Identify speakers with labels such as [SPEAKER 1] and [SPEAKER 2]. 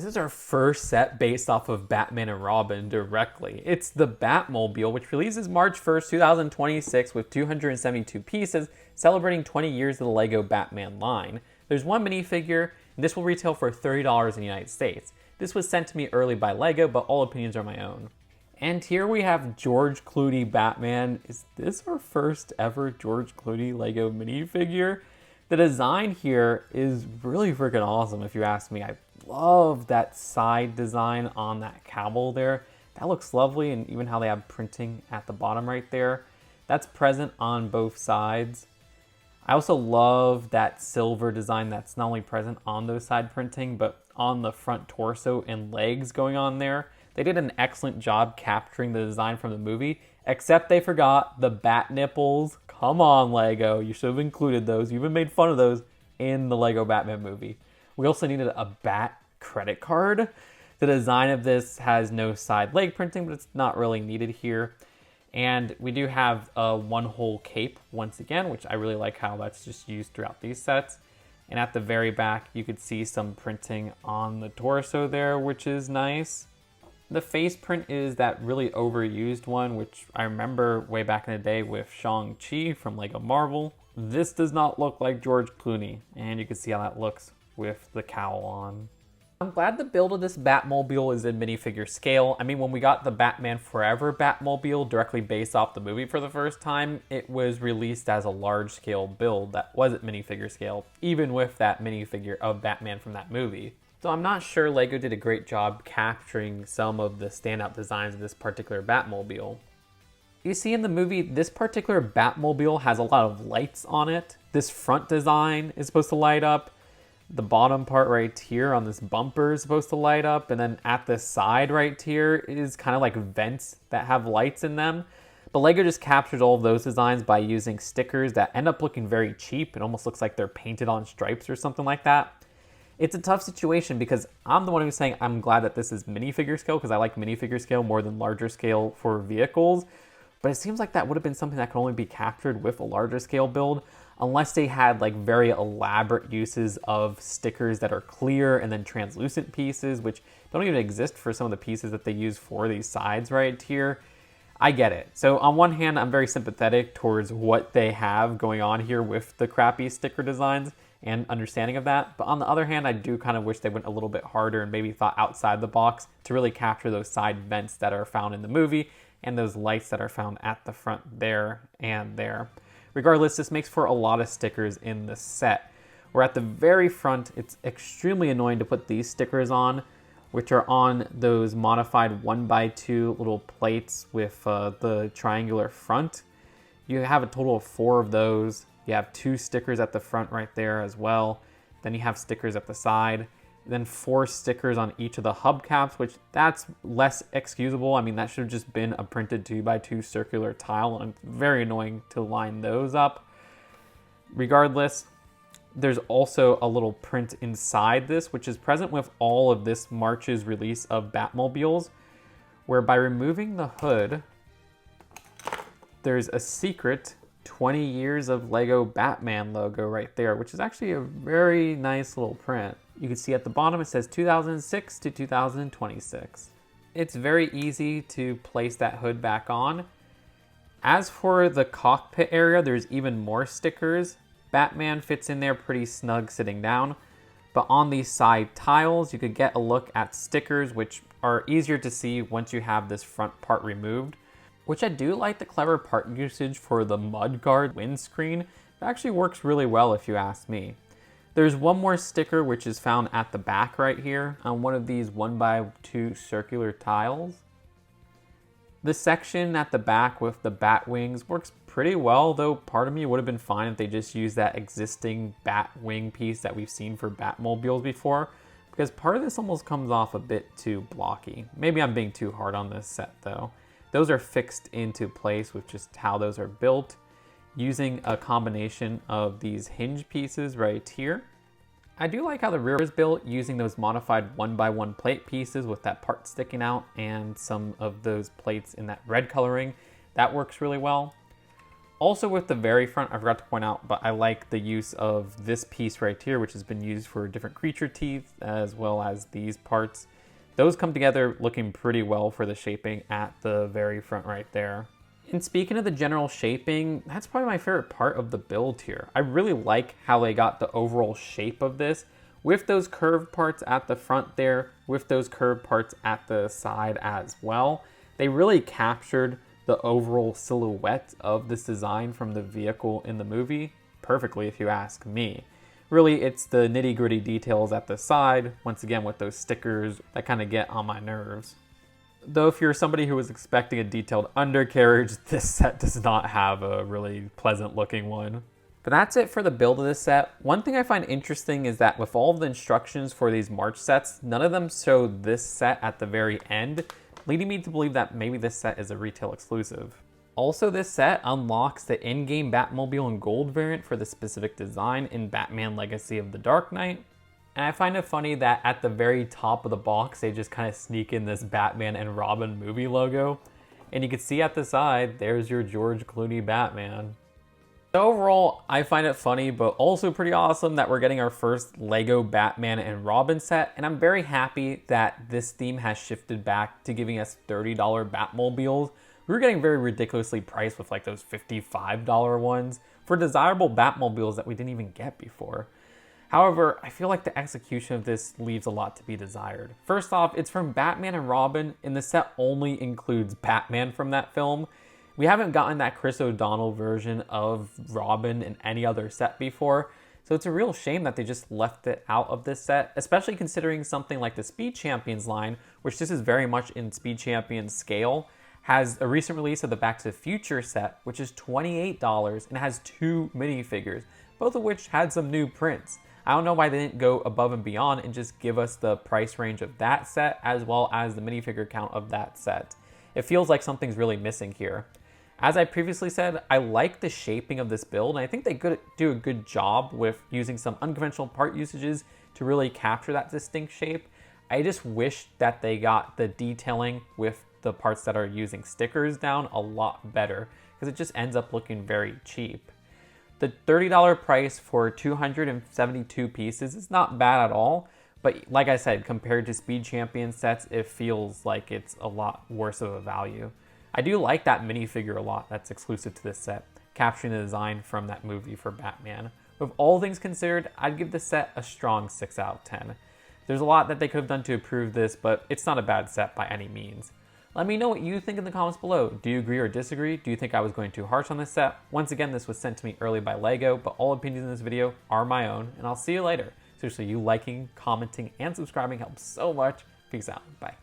[SPEAKER 1] This is our first set based off of Batman and Robin directly. It's the Batmobile, which releases March 1st, 2026 with 272 pieces, celebrating 20 years of the LEGO Batman line. There's one minifigure, and this will retail for $30 in the United States. This was sent to me early by LEGO, but all opinions are my own. And here we have George Clooney Batman. Is this our first ever George Clooney LEGO minifigure? The design here is really freaking awesome if you ask me. I love that side design on that cowl there. That looks lovely, and even how they have printing at the bottom right there. That's present on both sides. I also love that silver design that's not only present on those side printing, but on the front torso and legs going on there. They did an excellent job capturing the design from the movie, except they forgot the bat nipples. Come on, LEGO. You should have included those. You even made fun of those in the LEGO Batman movie. We also needed a bat credit card. The design of this has no side leg printing, but it's not really needed here. And we do have a one-hole cape once again, which I really like how that's just used throughout these sets. And at the very back, you could see some printing on the torso there, which is nice. The face print is that really overused one, which I remember way back in the day with Shang-Chi from LEGO Marvel. This does not look like George Clooney, and you can see how that looks with the cowl on. I'm glad the build of this Batmobile is in minifigure scale. I mean, when we got the Batman Forever Batmobile directly based off the movie for the first time, it was released as a large-scale build that wasn't minifigure scale, even with that minifigure of Batman from that movie. So I'm not sure LEGO did a great job capturing some of the standout designs of this particular Batmobile. You see in the movie, this particular Batmobile has a lot of lights on it. This front design is supposed to light up. The bottom part right here on this bumper is supposed to light up. And then at the side right here is kind of like vents that have lights in them. But LEGO just captured all of those designs by using stickers that end up looking very cheap. It almost looks like they're painted on stripes or something like that. It's a tough situation because I'm the one who's saying I'm glad that this is minifigure scale because I like minifigure scale more than larger scale for vehicles. But it seems like that would have been something that could only be captured with a larger scale build unless they had like very elaborate uses of stickers that are clear and then translucent pieces, which don't even exist for some of the pieces that they use for these sides right here. I get it. So on one hand, I'm very sympathetic towards what they have going on here with the crappy sticker designs and understanding of that. But on the other hand, I do kind of wish they went a little bit harder and maybe thought outside the box to really capture those side vents that are found in the movie and those lights that are found at the front there and there. Regardless, this makes for a lot of stickers in the set. Where at the very front, it's extremely annoying to put these stickers on, which are on those modified 1x2 little plates with the triangular front. You have a total of 4 of those. You have 2 stickers at the front right there as well. Then you have stickers at the side. Then 4 stickers on each of the hubcaps, which that's less excusable. I mean, that should have just been a printed 2x2 circular tile, and it's very annoying to line those up. Regardless, there's also a little print inside this, which is present with all of this March's release of Batmobiles, where by removing the hood, there's a secret 20 years of LEGO Batman logo right there, which is actually a very nice little print. You can see at the bottom it says 2006 to 2026. It's very easy to place that hood back on. As for the cockpit area, there's even more stickers. Batman fits in there pretty snug sitting down. But on these side tiles, you could get a look at stickers, which are easier to see once you have this front part removed. Which I do like the clever part usage for the mudguard windscreen. It actually works really well if you ask me. There's one more sticker which is found at the back right here on one of these 1x2 circular tiles. The section at the back with the bat wings works pretty well, though part of me would have been fine if they just used that existing bat wing piece that we've seen for Batmobiles before, because part of this almost comes off a bit too blocky. Maybe I'm being too hard on this set though. Those are fixed into place with just how those are built using a combination of these hinge pieces right here. I do like how the rear is built using those modified 1x1 plate pieces with that part sticking out and some of those plates in that red coloring. That works really well. Also with the very front, I forgot to point out, but I like the use of this piece right here, which has been used for different creature teeth, as well as these parts. Those come together looking pretty well for the shaping at the very front right there. And speaking of the general shaping, that's probably my favorite part of the build here. I really like how they got the overall shape of this, with those curved parts at the front there, with those curved parts at the side as well. They really captured the overall silhouette of this design from the vehicle in the movie perfectly, if you ask me. Really, it's the nitty-gritty details at the side, once again with those stickers that kind of get on my nerves. Though if you're somebody who was expecting a detailed undercarriage, this set does not have a really pleasant looking one. But that's it for the build of this set. One thing I find interesting is that with all of the instructions for these March sets, none of them show this set at the very end, leading me to believe that maybe this set is a retail exclusive. Also, this set unlocks the in-game Batmobile in gold variant for the specific design in Batman Legacy of the Dark Knight. And I find it funny that at the very top of the box, they just kind of sneak in this Batman and Robin movie logo. And you can see at the side, there's your George Clooney Batman. Overall, I find it funny, but also pretty awesome that we're getting our first Lego Batman and Robin set, and I'm very happy that this theme has shifted back to giving us $30 Batmobiles. We were getting very ridiculously priced with like those $55 ones for desirable Batmobiles that we didn't even get before. However, I feel like the execution of this leaves a lot to be desired. First off, it's from Batman and Robin, and the set only includes Batman from that film. We haven't gotten that Chris O'Donnell version of Robin in any other set before, so it's a real shame that they just left it out of this set, especially considering something like the Speed Champions line, which this is very much in Speed Champions scale, has a recent release of the Back to the Future set, which is $28 and has 2 minifigures, both of which had some new prints. I don't know why they didn't go above and beyond and just give us the price range of that set as well as the minifigure count of that set. It feels like something's really missing here. As I previously said, I like the shaping of this build, and I think they do a good job with using some unconventional part usages to really capture that distinct shape. I just wish that they got the detailing with the parts that are using stickers down a lot better, because it just ends up looking very cheap. The $30 price for 272 pieces is not bad at all, but like I said, compared to Speed Champion sets, it feels like it's a lot worse of a value. I do like that minifigure a lot that's exclusive to this set, capturing the design from that movie for Batman. With all things considered, I'd give this set a strong 6 out of 10. There's a lot that they could have done to improve this, but it's not a bad set by any means. Let me know what you think in the comments below. Do you agree or disagree? Do you think I was going too harsh on this set? Once again, this was sent to me early by LEGO, but all opinions in this video are my own, and I'll see you later. Seriously, you liking, commenting, and subscribing helps so much. Peace out. Bye.